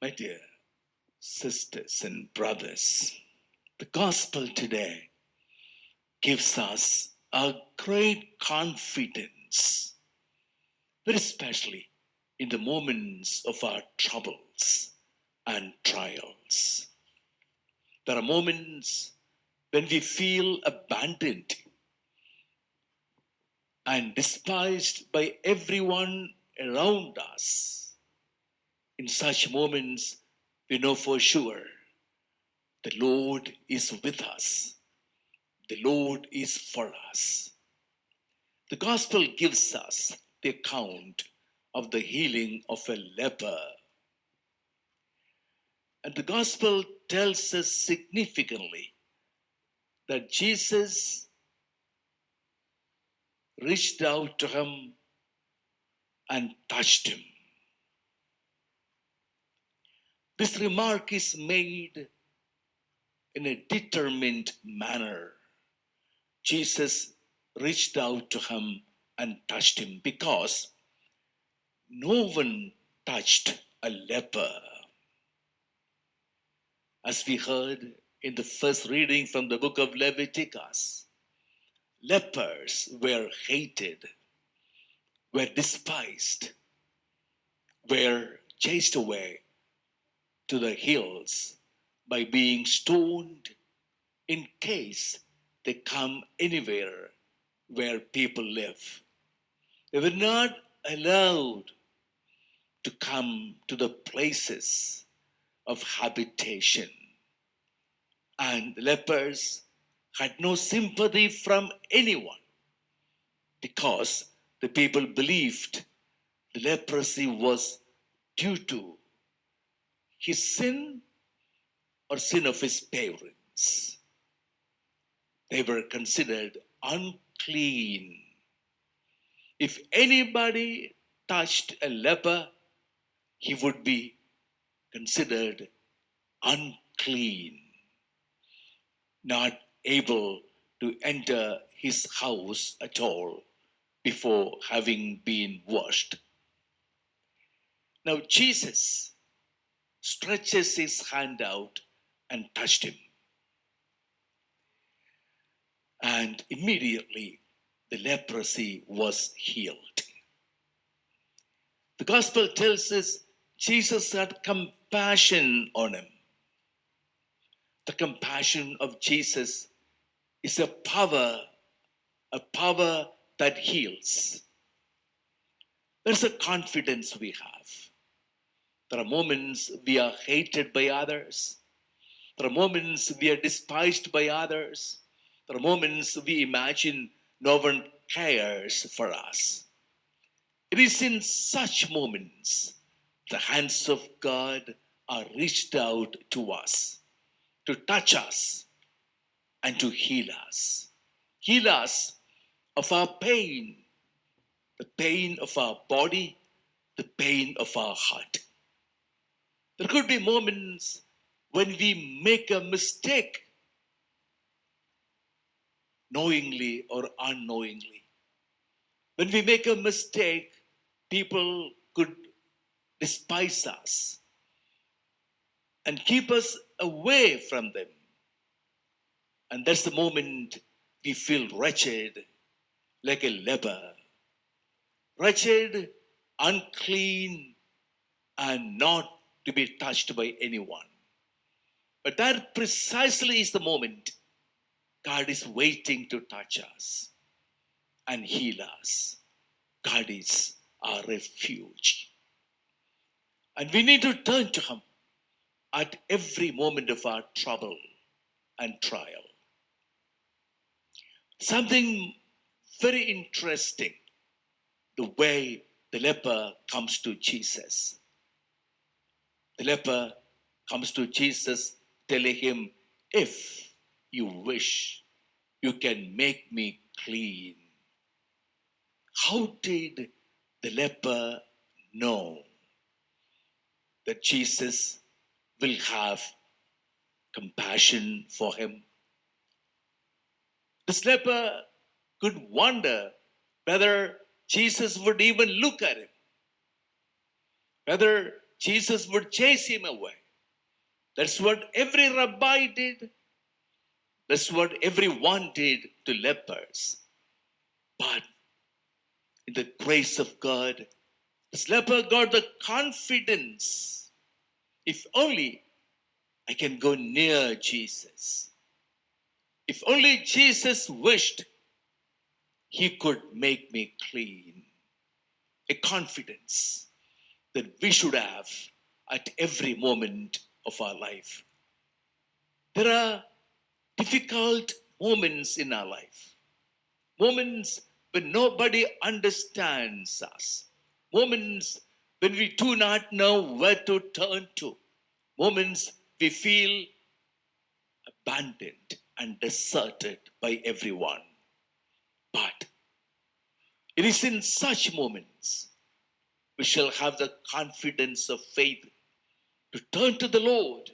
My dear sisters and brothers, the gospel today gives us a great confidence, very especially in the moments of our troubles and trials. There are moments when we feel abandoned and despised by everyone around us. In such moments, we know for sure the Lord is with us. The Lord is for us. The gospel gives us the account of the healing of a leper. And the gospel tells us significantly that Jesus reached out to him and touched him. This remark is made in a determined manner. Jesus reached out to him and touched him because no one touched a leper. As we heard in the first reading from the book of Leviticus, lepers were hated, were despised, were chased away to the hills by being stoned in case they come anywhere where people live. They were not allowed to come to the places of habitation. And the lepers had no sympathy from anyone because the people believed the leprosy was due to his sin or sin of his parents. They were considered unclean. If anybody touched a leper, he would be considered unclean, not able to enter his house at all before having been washed. Now, Jesus stretches his hand out and touched him. And immediately the leprosy was healed. The gospel tells us Jesus had compassion on him. The compassion of Jesus is a power that heals. There's a confidence we have. There are moments we are hated by others. There are moments we are despised by others. There are moments we imagine no one cares for us. It is in such moments the hands of God are reached out to us, to touch us, and to heal us. Heal us of our pain, the pain of our body, the pain of our heart. There could be moments when we make a mistake, knowingly or unknowingly. When we make a mistake, people could despise us and keep us away from them. And that's the moment we feel wretched, like a leper. Wretched, unclean, and not to be touched by anyone. But that precisely is the moment God is waiting to touch us and heal us. God is our refuge. And we need to turn to Him at every moment of our trouble and trial. Something very interesting, the way the leper comes to Jesus. The leper comes to Jesus telling him, if you wish, you can make me clean. How did the leper know that Jesus will have compassion for him? This leper could wonder whether Jesus would even look at him, whether Jesus would chase him away. That's what every rabbi did. That's what everyone did to lepers. But in the grace of God, this leper got the confidence. If only I can go near Jesus. If only Jesus wished, he could make me clean. A confidence that we should have at every moment of our life. There are difficult moments in our life. Moments when nobody understands us. Moments when we do not know where to turn to. Moments we feel abandoned and deserted by everyone. But it is in such moments we shall have the confidence of faith to turn to the Lord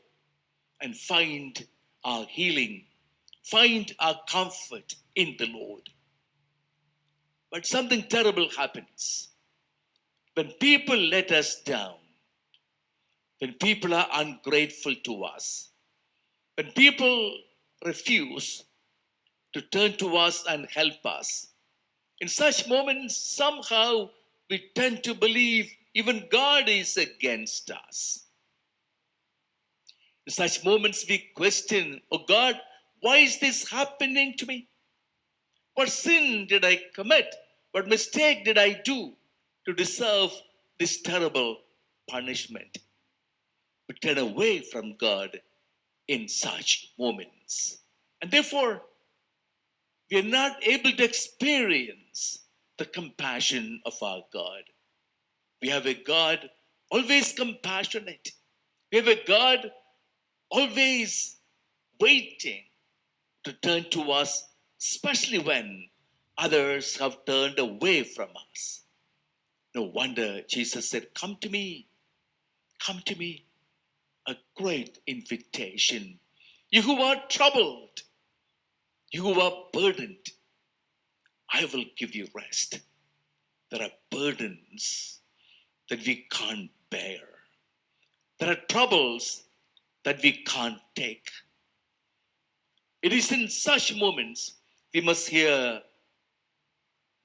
and find our healing, find our comfort in the Lord. But something terrible happens when people let us down, when people are ungrateful to us, when people refuse to turn to us and help us. In such moments, somehow we tend to believe even God is against us. In such moments, we question, oh God, why is this happening to me? What sin did I commit? What mistake did I do to deserve this terrible punishment? We turn away from God in such moments. And therefore, we are not able to experience the compassion of our God. We have a God always compassionate. We have a God always waiting to turn to us, especially when others have turned away from us. No wonder Jesus said, come to me, come to me. A great invitation. You who are troubled, you who are burdened, I will give you rest. There are burdens that we can't bear. There are troubles that we can't take. It is in such moments we must hear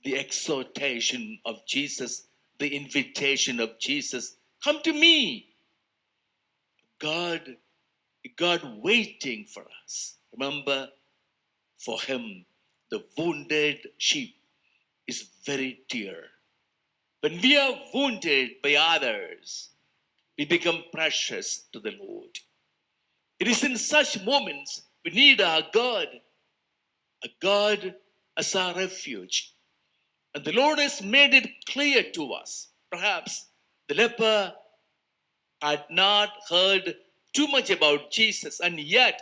the exhortation of Jesus, the invitation of Jesus. Come to me. God waiting for us. Remember, for him, the wounded sheep is very dear. When we are wounded by others, we become precious to the Lord. It is in such moments we need our God, a God as our refuge. And the Lord has made it clear to us. Perhaps the leper had not heard too much about Jesus, and yet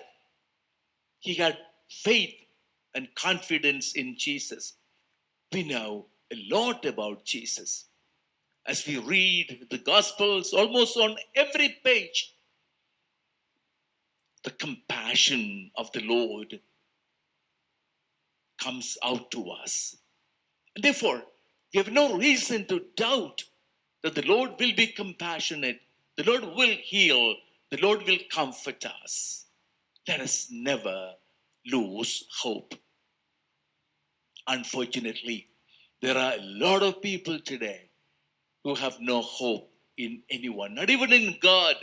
he had faith and confidence in Jesus. We know a lot about Jesus. As we read the Gospels, almost on every page, the compassion of the Lord comes out to us. And therefore, we have no reason to doubt that the Lord will be compassionate, the Lord will heal, the Lord will comfort us. Let us never lose hope. Unfortunately, there are a lot of people today who have no hope in anyone, not even in God.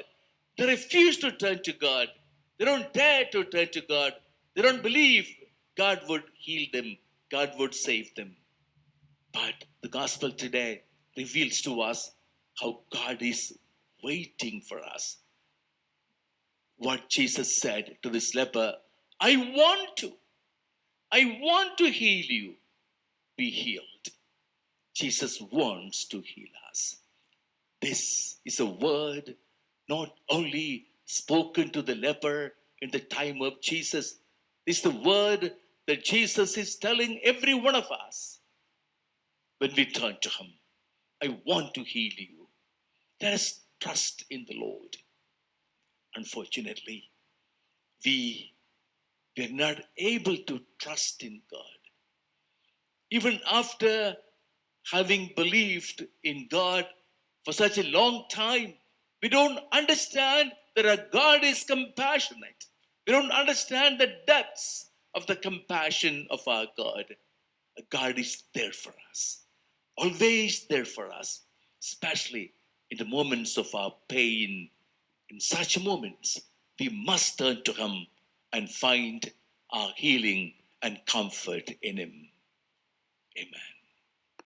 They refuse to turn to God. They don't dare to turn to God. They don't believe God would heal them, God would save them. But the gospel today reveals to us how God is waiting for us. What Jesus said to this leper, I want to heal you. Be healed. Jesus wants to heal us. This is a word not only spoken to the leper in the time of Jesus, this is the word that Jesus is telling every one of us when we turn to him. I want to heal you. Let us trust in the Lord. Unfortunately, we are not able to trust in God. Even after having believed in God for such a long time, We don't understand that our God is compassionate. We don't understand the depths of the compassion of our God. God is there for us, always there for us, especially in the moments of our pain. In such moments, we must turn to Him and find our healing and comfort in Him. Amen.